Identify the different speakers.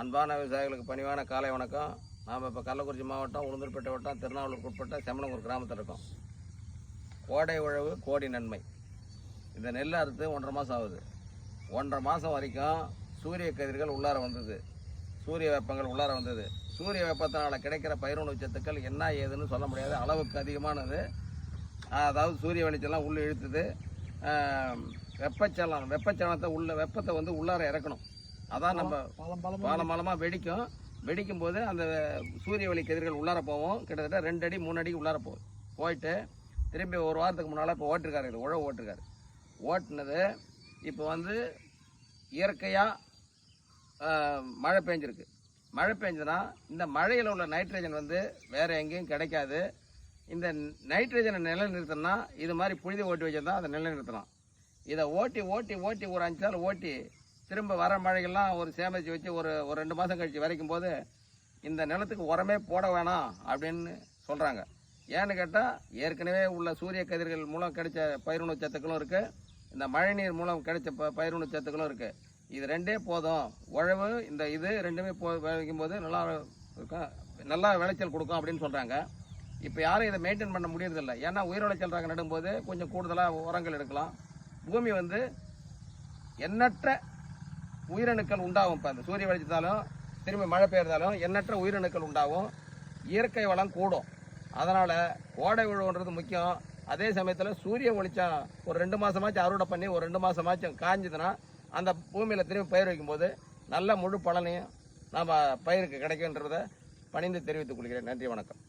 Speaker 1: அன்பான விவசாயிகளுக்கு பணிவான காலை வணக்கம். நாம் இப்போ கள்ளக்குறிச்சி மாவட்டம், உளுந்தூர்பேட்டை வட்டம், திருநாவலூருக்கு உட்பட்ட செம்மனூர் கிராமத்தில் இருக்கோம். கோடை உழவு கோடி நன்மை. இந்த நெல் அறுத்து 1.5 மாதம் ஆகுது. 1.5 மாதம் வரைக்கும் சூரிய கதிர்கள் உள்ளார வந்தது, சூரிய வெப்பங்கள் உள்ளார வந்தது. சூரிய வெப்பத்தினால் கிடைக்கிற பயிர் சத்துக்கள் என்ன ஏதுன்னு சொல்ல முடியாது, அளவுக்கு அதிகமானது. அதாவது சூரிய வெளிச்செல்லாம் உள்ளே இழுத்துது. வெப்பச்சலனத்தை வெப்பத்தை வந்து உள்ளார இறக்கணும். அதான் நம்ம பாலமாக வெடிக்கும் போது அந்த சூரிய ஒளி கதிர்கள் உள்ளார போவோம். கிட்டத்தட்ட 2 அடி 3 அடிக்கு உள்ளார போயிட்டு திரும்பி ஒரு வாரத்துக்கு முன்னால் இப்போ ஓட்டிருக்காரு, இது உழவு ஓட்டிருக்காரு. ஓட்டுனது இப்போ வந்து இயற்கையாக மழை பெஞ்சிருக்கு. மழை பெஞ்சதுன்னா இந்த மழையில் உள்ள நைட்ரஜன் வந்து வேறு எங்கேயும் கிடைக்காது. இந்த நைட்ரஜனை நிலைநிறுத்தணும்னா இது மாதிரி புழுதி ஓட்டி வச்சா அதை நிலைநிறுத்தலாம். இதை ஓட்டி ஒரு 5 நாள் ஓட்டி திரும்ப வர மழைகள்லாம் ஒரு சேமித்து வச்சு ஒரு 2 மாதம் கழித்து வரைக்கும் போது இந்த நிலத்துக்கு உரமே போட வேணாம் அப்படின்னு சொல்கிறாங்க. ஏன்னு கேட்டால் ஏற்கனவே உள்ள சூரிய கதிர்கள் மூலம் கிடைச்ச பயிர் சத்துக்களும் இருக்குது, இந்த மழைநீர் மூலம் கிடைச்ச பயிர் சத்துக்களும் இருக்குது. இது 2 போதும். உழவு இந்த இது 2மே வைக்கும்போது நல்லா விளைச்சல் கொடுக்கும் அப்படின்னு சொல்கிறாங்க. இப்போ யாரும் இதை மெயின்டைன் பண்ண முடியறதில்லை. ஏன்னா உயிரிழச்சல் ரகம் நடும்போது கொஞ்சம் கூடுதலாக உரங்கள் எடுக்கலாம். பூமி வந்து எண்ணற்ற உயிரணுக்கள் உண்டாகும். இப்போ அந்த சூரிய வெளிச்சத்தாலும் திரும்பி மழை பெய்யறதாலும் எண்ணற்ற உயிரணுக்கள் உண்டாகும், இயற்கை வளம் கூடும். அதனால் கோடை உழவுன்றது முக்கியம். அதே சமயத்தில் சூரிய வெளிச்சம் ஒரு 2 மாதமாச்சும் அறுவடை பண்ணி ஒரு 2 மாதமாச்சும் காய்ஞ்சதுன்னா அந்த பூமியில் திரும்பி பயிர் வைக்கும்போது நல்ல முழு பலனையும் நம்ம பயிருக்கு கிடைக்குன்றதை பணிந்து தெரிவித்துக் கொள்கிறேன். நன்றி, வணக்கம்.